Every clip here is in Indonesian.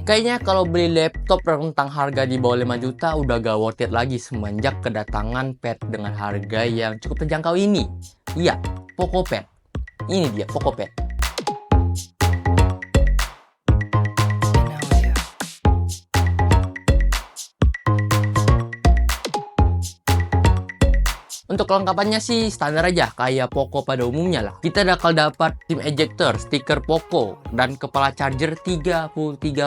Kayaknya kalau beli laptop rentang harga di bawah 5 juta udah gak worth it lagi semenjak kedatangan pad dengan harga yang cukup terjangkau ini. Iya, Poco Pad. Ini dia Poco Pad. Untuk kelengkapannya sih standar aja, kayak Poco pada umumnya lah. Kita bakal dapat SIM ejector, stiker Poco, dan kepala charger 33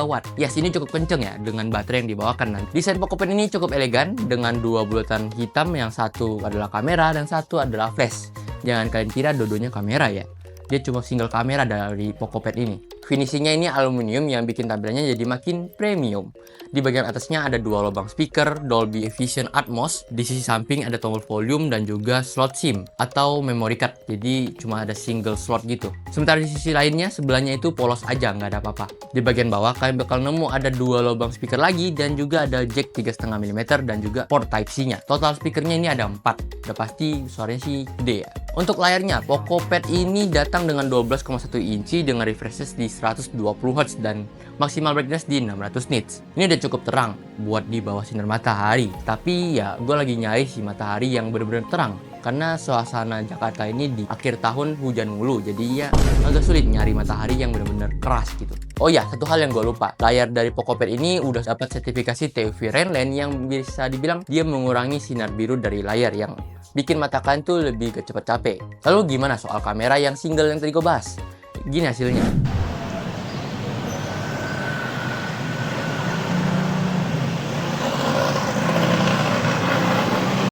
watt. Yes, ini cukup kenceng ya dengan baterai yang dibawakan nanti. Desain Poco Pen ini cukup elegan dengan dua bulatan hitam, yang satu adalah kamera dan satu adalah flash. Jangan kalian kira dua-duanya kamera ya. Dia cuma single kamera dari Poco Pad ini. Finishingnya ini aluminium yang bikin tampilannya jadi makin premium. Di bagian atasnya ada dua lubang speaker Dolby Vision Atmos. Di sisi samping ada tombol volume dan juga slot SIM atau memory card. Jadi cuma ada single slot gitu. Sementara di sisi lainnya sebelahnya itu polos aja, nggak ada apa-apa. Di bagian bawah kalian bakal nemu ada dua lubang speaker lagi dan juga ada jack 3,5 mm dan juga port Type-C-nya. Total speakernya ini ada 4. Udah pasti suaranya sih gede ya. Untuk layarnya, Poco Pad ini datang dengan 12,1 inci dengan refresh rate di 120 Hz dan maksimal brightness di 600 nits. Ini udah cukup terang buat di bawah sinar matahari. Tapi ya, gue lagi nyari si matahari yang bener-bener terang. Karena suasana Jakarta ini di akhir tahun hujan mulu, jadi ya agak sulit nyari matahari yang bener-bener keras gitu. Oh ya, satu hal yang gue lupa, layar dari Poco Pad ini udah dapat sertifikasi TUV Rainland yang bisa dibilang dia mengurangi sinar biru dari layar yang bikin mata kalian tuh lebih gak cepet capek. Lalu gimana soal kamera yang single yang tadi gue bahas? Gini hasilnya.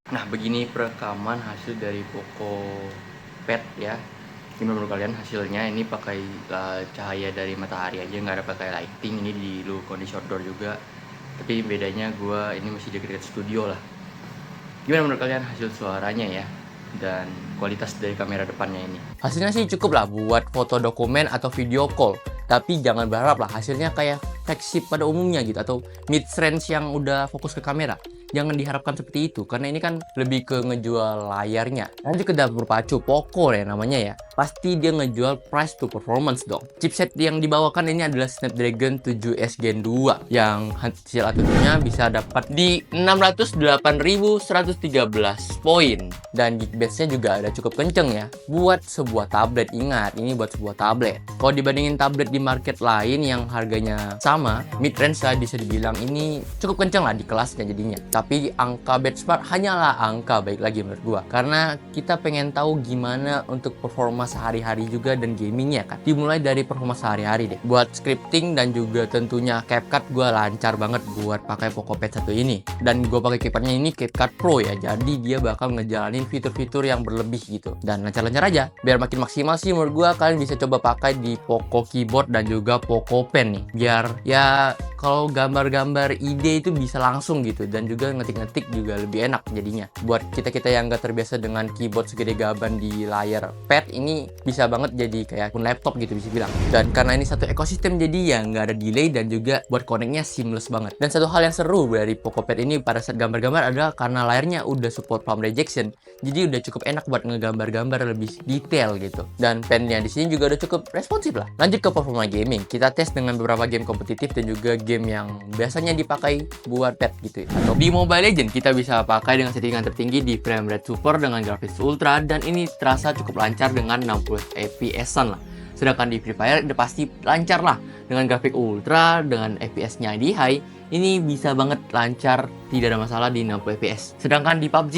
Nah, begini perekaman hasil dari Poco Pad ya. Gimana menurut kalian hasilnya? Ini pakai cahaya dari matahari aja, nggak ada pakai lighting. Ini di low kondisi outdoor juga. Tapi bedanya gue ini masih dekat studio lah. Gimana menurut kalian hasil suaranya ya? Dan kualitas dari kamera depannya ini? Hasilnya sih cukup lah buat foto dokumen atau video call. Tapi jangan berharap lah hasilnya kayak flagship pada umumnya gitu, atau mid-range yang udah fokus ke kamera. Jangan diharapkan seperti itu, karena ini kan lebih ke ngejual layarnya. Nanti ke dapur pacu Poco ya namanya ya, pasti dia ngejual price to performance dong. Chipset yang dibawakan ini adalah Snapdragon 7S Gen 2 yang hasil ATX-nya bisa dapat di 608.113 poin, dan Geekbench-nya juga ada cukup kenceng ya buat sebuah tablet. Ingat, ini buat sebuah tablet. Kalau dibandingin tablet di market lain yang harganya sama, mid-range lah bisa dibilang ini cukup kenceng lah di kelasnya jadinya. Tapi angka benchmark hanyalah angka, baik lagi menurut gua, karena kita pengen tahu gimana untuk performa sehari-hari juga dan gamingnya kan. Dimulai dari performa sehari-hari deh. Buat scripting dan juga tentunya CapCut gua lancar banget buat pakai Poco Pad 1 ini. Dan gua pakai keypadnya ini CapCut Pro ya, jadi dia bakal ngejalanin fitur-fitur yang berlebih gitu. Dan lancar-lancar aja. Biar makin maksimal sih menurut gua, kalian bisa coba pakai di Poco Keyboard dan juga Poco Pen nih. Biar ya kalau gambar-gambar ide itu bisa langsung gitu, dan juga ngetik-ngetik juga lebih enak jadinya. Buat kita-kita yang gak terbiasa dengan keyboard segede gaban di layar pad, ini bisa banget jadi kayak akun laptop gitu bisa bilang. Dan karena ini satu ekosistem, jadi ya nggak ada delay dan juga buat connect-nya seamless banget. Dan satu hal yang seru dari Poco Pad ini pada saat gambar-gambar adalah karena layarnya udah support palm rejection, jadi udah cukup enak buat ngegambar-gambar lebih detail gitu. Dan pennya di sini juga udah cukup responsif lah. Lanjut ke performa gaming, kita tes dengan beberapa game kompetitif dan juga game yang biasanya dipakai buat pad gitu ya. Atau di Mobile Legends kita bisa pakai dengan settingan tertinggi di frame rate super dengan grafis ultra, dan ini terasa cukup lancar dengan 60 fps-an lah. Sedangkan di Free Fire udah pasti lancar lah dengan grafik ultra, dengan FPS-nya di high, ini bisa banget lancar, tidak ada masalah di 60 fps. Sedangkan di PUBG,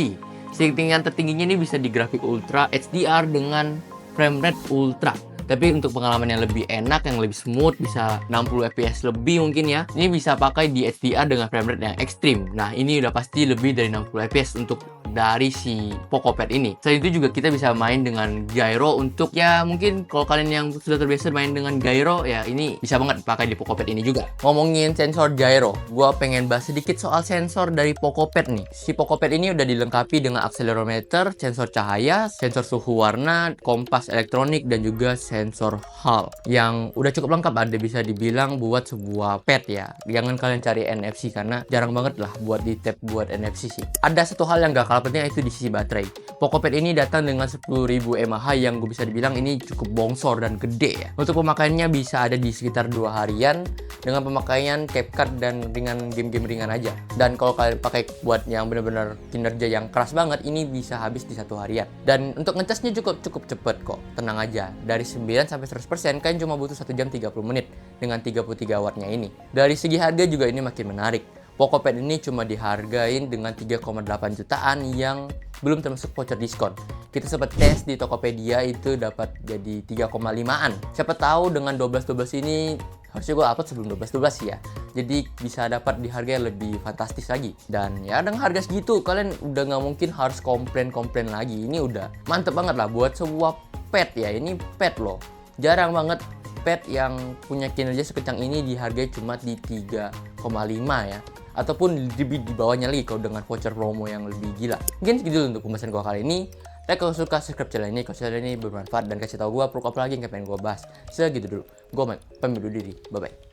settingan tertingginya ini bisa di grafik ultra HDR dengan frame rate ultra. Tapi untuk pengalaman yang lebih enak, yang lebih smooth, bisa 60 fps lebih mungkin ya, ini bisa pakai di HDR dengan frame rate yang ekstrim. Nah, ini udah pasti lebih dari 60 fps untuk dari si Poco Pad ini. Selain itu juga kita bisa main dengan gyro untuk ya mungkin kalau kalian yang sudah terbiasa main dengan gyro ya, ini bisa banget pakai di Poco Pad ini juga. Ngomongin sensor gyro, gua pengen bahas sedikit soal sensor dari Poco Pad nih. Si Poco Pad ini udah dilengkapi dengan accelerometer, sensor cahaya, sensor suhu warna, kompas elektronik, dan juga sensor Hall yang udah cukup lengkap, ada bisa dibilang buat sebuah pad ya. Jangan kalian cari NFC karena jarang banget lah buat di tab buat NFC sih. Ada satu hal yang gak kalah penting, itu di sisi baterai. Pokopet ini datang dengan 10.000 mAh yang gue bisa dibilang ini cukup bongsor dan gede ya. Untuk pemakaiannya bisa ada di sekitar 2 harian dengan pemakaian CapCut dan dengan game-game ringan aja. Dan kalau kalian pakai buat yang bener-bener kinerja yang keras banget, ini bisa habis di 1 harian. Dan untuk ngecasnya cukup cepet kok, tenang aja. Dari 9 sampai 100% kalian cuma butuh 1 jam 30 menit dengan 33 wattnya ini. Dari segi harga juga ini makin menarik. Pokopet ini cuma dihargain dengan 3,8 jutaan yang belum termasuk voucher diskon. Kita sempat tes di Tokopedia itu dapat jadi 3,5an. Siapa tahu dengan 12 ini harusnya gue upload sebelum 12 sih ya. Jadi bisa dapat di harga yang lebih fantastis lagi. Dan ya dengan harga segitu kalian udah nggak mungkin harus komplain lagi. Ini udah mantep banget lah buat sebuah pet ya. Ini pet loh. Jarang banget pet yang punya kinerja sekencang ini dihargai cuma di 3,5 ya. Ataupun lebih di bawahnya lagi kalau dengan voucher promo yang lebih gila. Mungkin segitu untuk pembahasan gua kali ini. Like kalau suka, subscribe channel ini kalau channel ini bermanfaat dan kasih tahu gua perlu apa lagi yang pengen gua bahas. Segitu dulu. Gua pamit dulu diri. Bye bye.